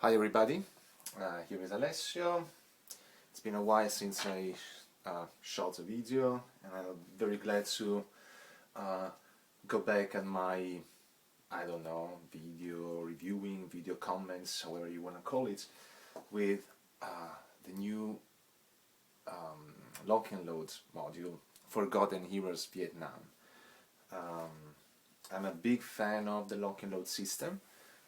Hi everybody, here is Alessio. It's been a while since I shot a video, and I'm very glad to go back at my, I don't know, video reviewing, video comments, however you want to call it, with the new lock and load module, Forgotten Heroes Vietnam. I'm a big fan of the lock and load system,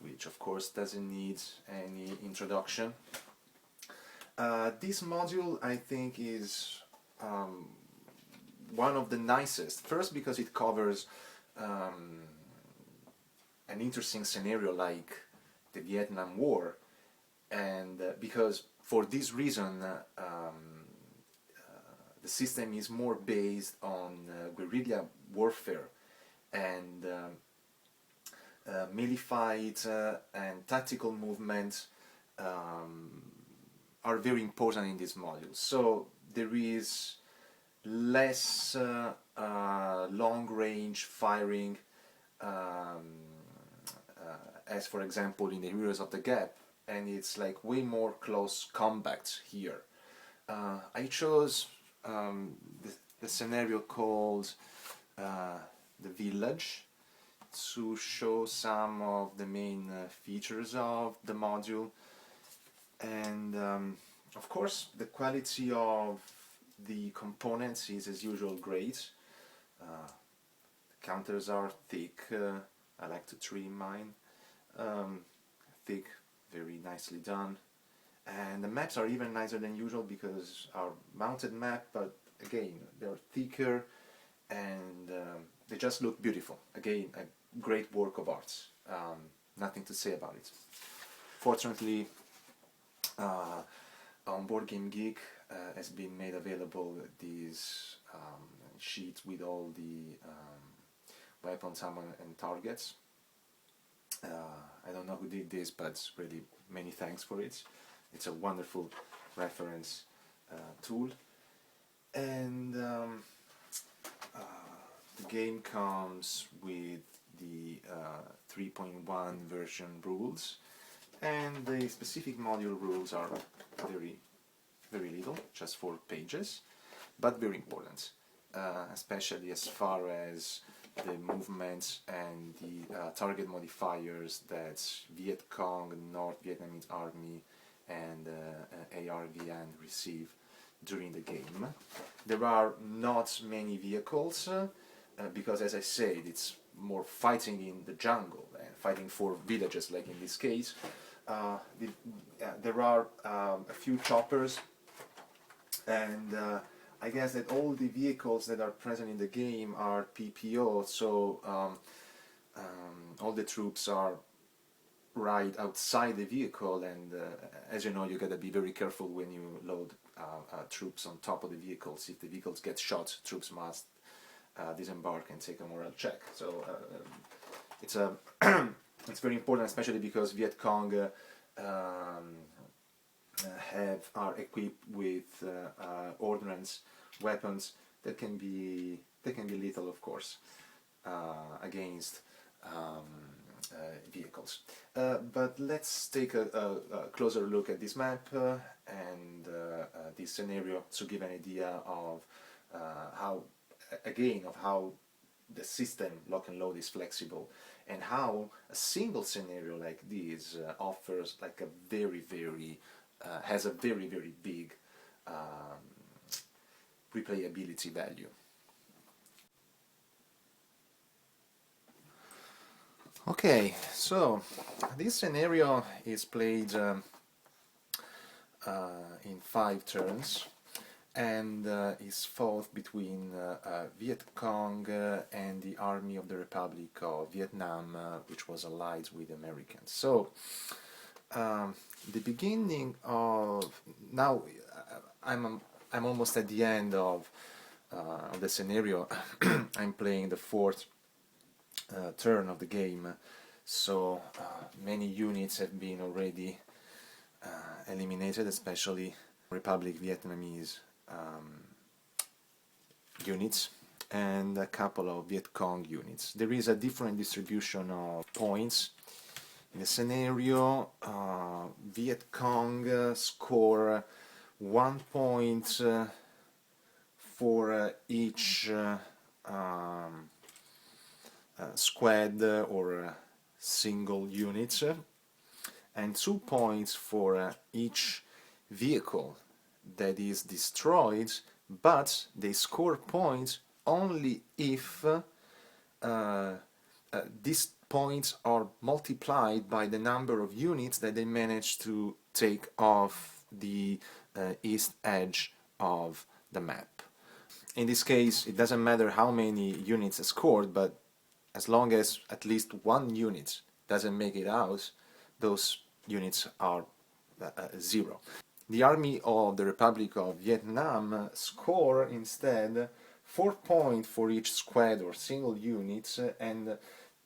which of course doesn't need any introduction. This module I think is one of the nicest, first because it covers an interesting scenario like the Vietnam War, and because for this reason the system is more based on guerrilla warfare, and melee fight and tactical movement are very important in this module. So there is less long-range firing as for example in the Heroes of the Gap, and it's like way more close combat here. I chose the scenario called the Village to show some of the main features of the module, and of course the quality of the components is as usual great. The counters are thick, I like to trim mine, thick, very nicely done, and the maps are even nicer than usual because our mounted map, but again they're thicker and they just look beautiful. Again, a great work of art, nothing to say about it. Fortunately, on Board Game Geek has been made available these sheets with all the weapons, ammo and targets. I don't know who did this, but really many thanks for it. It's a wonderful reference tool, and the game comes with the 3.1 version rules, and the specific module rules are very little, just 4 pages, but very important, especially as far as the movements and the target modifiers that Viet Cong, North Vietnamese Army and ARVN receive during the game. There are not many vehicles because, as I said, it's more fighting in the jungle and fighting for villages, like in this case. There are a few choppers, and I guess that all the vehicles that are present in the game are PPO, so all the troops are right outside the vehicle, and as you know, you gotta be very careful when you load troops on top of the vehicles. If the vehicles get shot, troops must disembark and take a morale check. So it's a it's very important, especially because Viet Cong are equipped with ordnance weapons that can be lethal, of course, against vehicles. But let's take a closer look at this map and this scenario to give an idea of how the system lock and load is flexible, and how a single scenario like this offers like a has a very big replayability value. Okay, so this scenario is played in 5 turns, and is fought between Viet Cong and the Army of the Republic of Vietnam, which was allied with the Americans. So the beginning of now, I'm almost at the end of the scenario. I'm playing the 4th turn of the game, so many units have been already eliminated, especially Republic Vietnamese units and a couple of Viet Cong units. There is a different distribution of points in the scenario Viet Cong score 1 point for each squad or single unit, and 2 points for each vehicle that is destroyed, but they score points only if these points are multiplied by the number of units that they manage to take off the east edge of the map. In this case, it doesn't matter how many units are scored, but as long as at least one unit doesn't make it out, those units are 0. The Army of the Republic of Vietnam score instead 4 points for each squad or single unit, and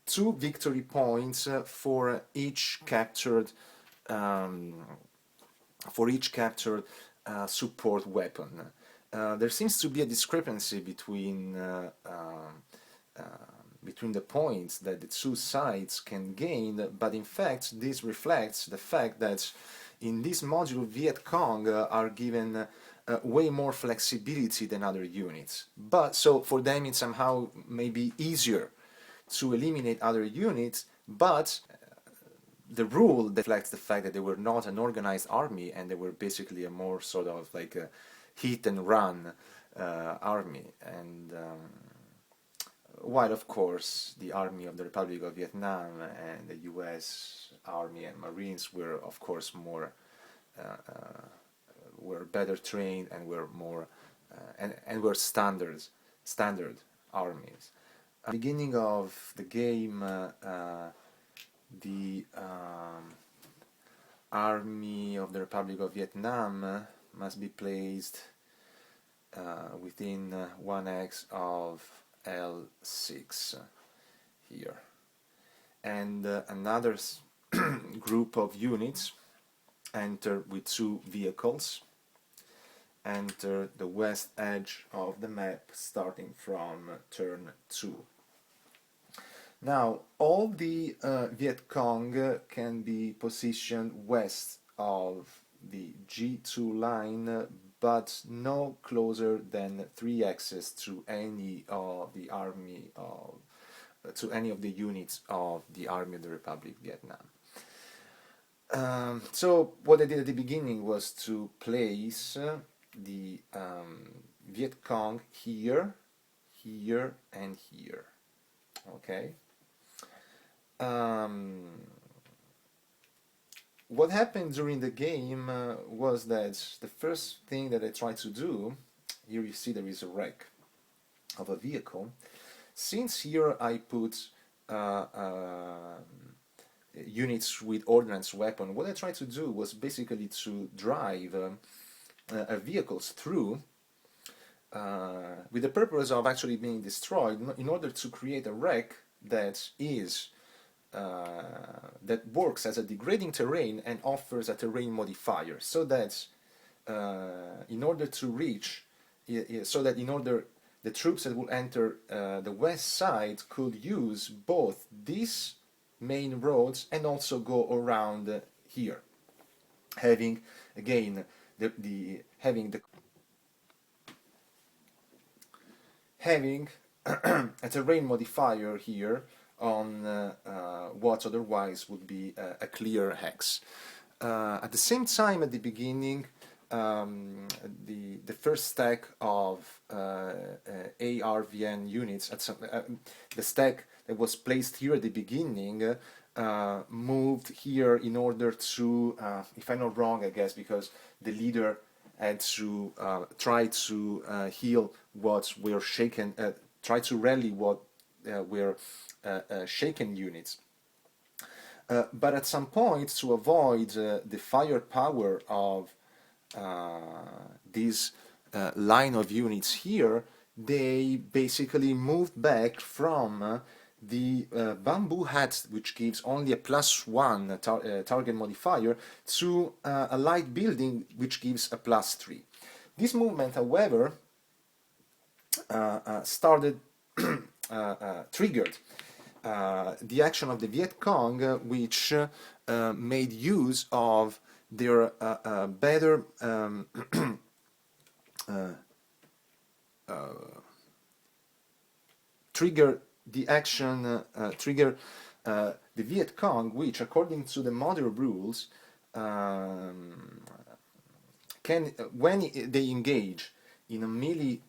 2 victory points for each captured support weapon. There seems to be a discrepancy between the points that the two sides can gain, but in fact this reflects the fact that in this module Viet Cong are given way more flexibility than other units. But so for them it's somehow maybe easier to eliminate other units, but the rule reflects the fact that they were not an organized army and they were basically a more sort of like a hit and run army. And while of course the Army of the Republic of Vietnam and the US Army and Marines were of course more were better trained and were more and were standard armies. At the beginning of the game, the Army of the Republic of Vietnam must be placed within 1x of L6 here, and another group of units enter with 2 vehicles, enter the west edge of the map starting from turn 2. Now all the Viet Cong can be positioned west of the G2 line, but no closer than 3 axes to any of the army of to any of the units of the Army of the Republic of Vietnam. So what I did at the beginning was to place the Viet Cong here, here, and here. Okay. What happened during the game was that the first thing that I tried to do, here you see there is a wreck of a vehicle. Since here I put units with ordnance weapon, what I tried to do was basically to drive vehicles through with the purpose of actually being destroyed, in order to create a wreck that is that works as a degrading terrain and offers a terrain modifier, so that in order the troops that will enter the west side could use both these main roads and also go around here, having again having a terrain modifier here on what otherwise would be a clear hex. At the same time, at the beginning, the first stack of ARVN units, the stack that was placed here at the beginning, moved here in order to, if I'm not wrong, I guess, because the leader had to try to heal what were shaken, try to rally what were shaken units. But at some point, to avoid the firepower of this line of units here, they basically moved back from the bamboo hat, which gives only a +1 target modifier, to a light building, which gives a +3. This movement, however, triggered the action of the Viet Cong, which made use of they're better trigger the action, trigger the Viet Cong, which, according to the modern rules, can when they engage in a melee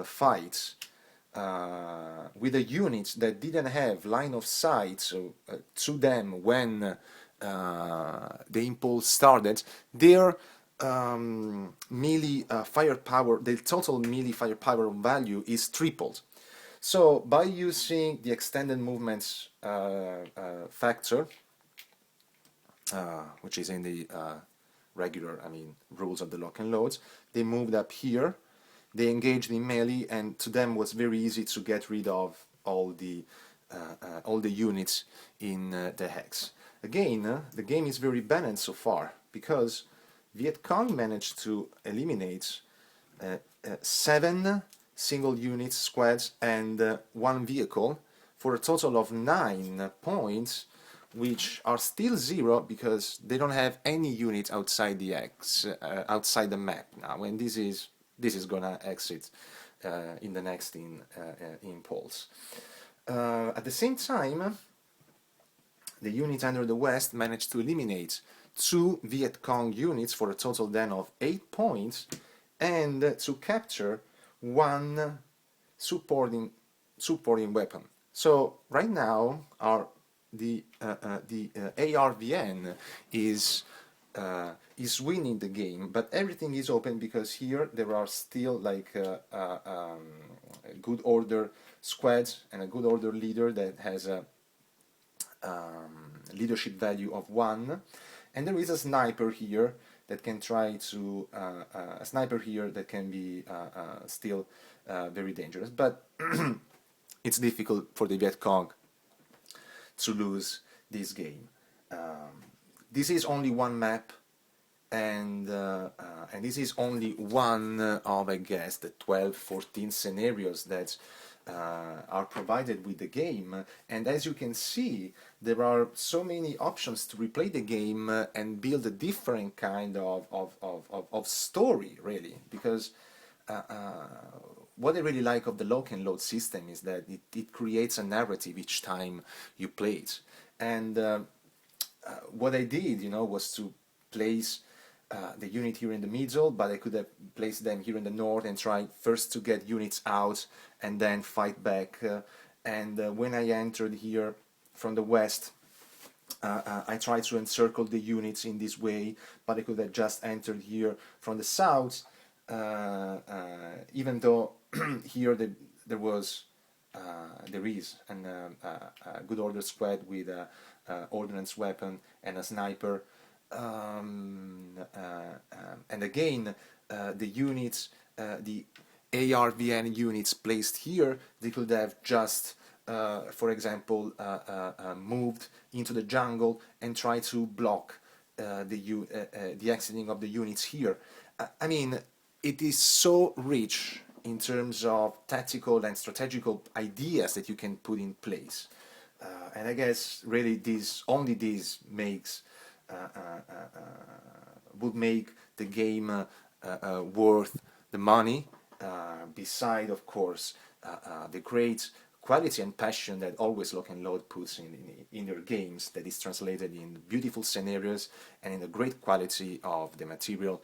fight with the units that didn't have line of sight to them when the impulse started, their melee firepower, the total melee firepower value is tripled. So by using the extended movements factor, which is in the regular, rules of the lock and loads, they moved up here, they engaged in melee, and to them was very easy to get rid of all the units in the hex. Again, the game is very balanced so far, because Viet Cong managed to eliminate 7 single units, squads, and 1 vehicle, for a total of 9 points, which are still 0 because they don't have any units outside the outside the map now, and this is gonna exit in the next impulse. At the same time, the unit under the west managed to eliminate 2 Viet Cong units for a total then of 8 points, and to capture 1 supporting weapon. So right now the ARVN is winning the game, but everything is open because here there are still like a good order squad and a good order leader that has a leadership value of 1, and there is a sniper here that can try to a sniper here that can be still very dangerous, but it's difficult for the Viet Cong to lose this game. This is only one map, and this is only one of, I guess, the 12-14 scenarios that are provided with the game, and as you can see, there are so many options to replay the game and build a different kind of story, really, because what I really like of the lock and load system is that it creates a narrative each time you play it. And what I did, was to place the unit here in the middle, but I could have placed them here in the north and try first to get units out and then fight back. And when I entered here from the west, I tried to encircle the units in this way, but I could have just entered here from the south, even though here there is a good order squad with a ordnance weapon and a sniper. And again, the units, the ARVN units placed here, they could have just, for example, moved into the jungle and try to block the exiting of the units here. I mean, it is so rich in terms of tactical and strategical ideas that you can put in place. And I guess really this makes would make the game worth the money, beside, of course, the great quality and passion that always Lock and Load puts in their games, that is translated in beautiful scenarios and in the great quality of the material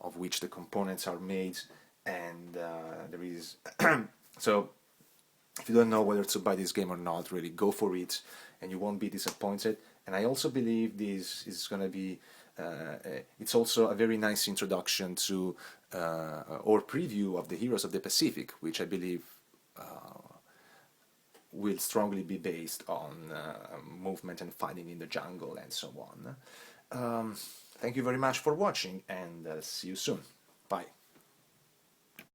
of which the components are made. And there is so if you don't know whether to buy this game or not, really go for it and you won't be disappointed. And I also believe this is going to be it's also a very nice introduction to or preview of the Heroes of the Pacific, which I believe will strongly be based on movement and fighting in the jungle and so on. Thank you very much for watching, and see you soon. Bye.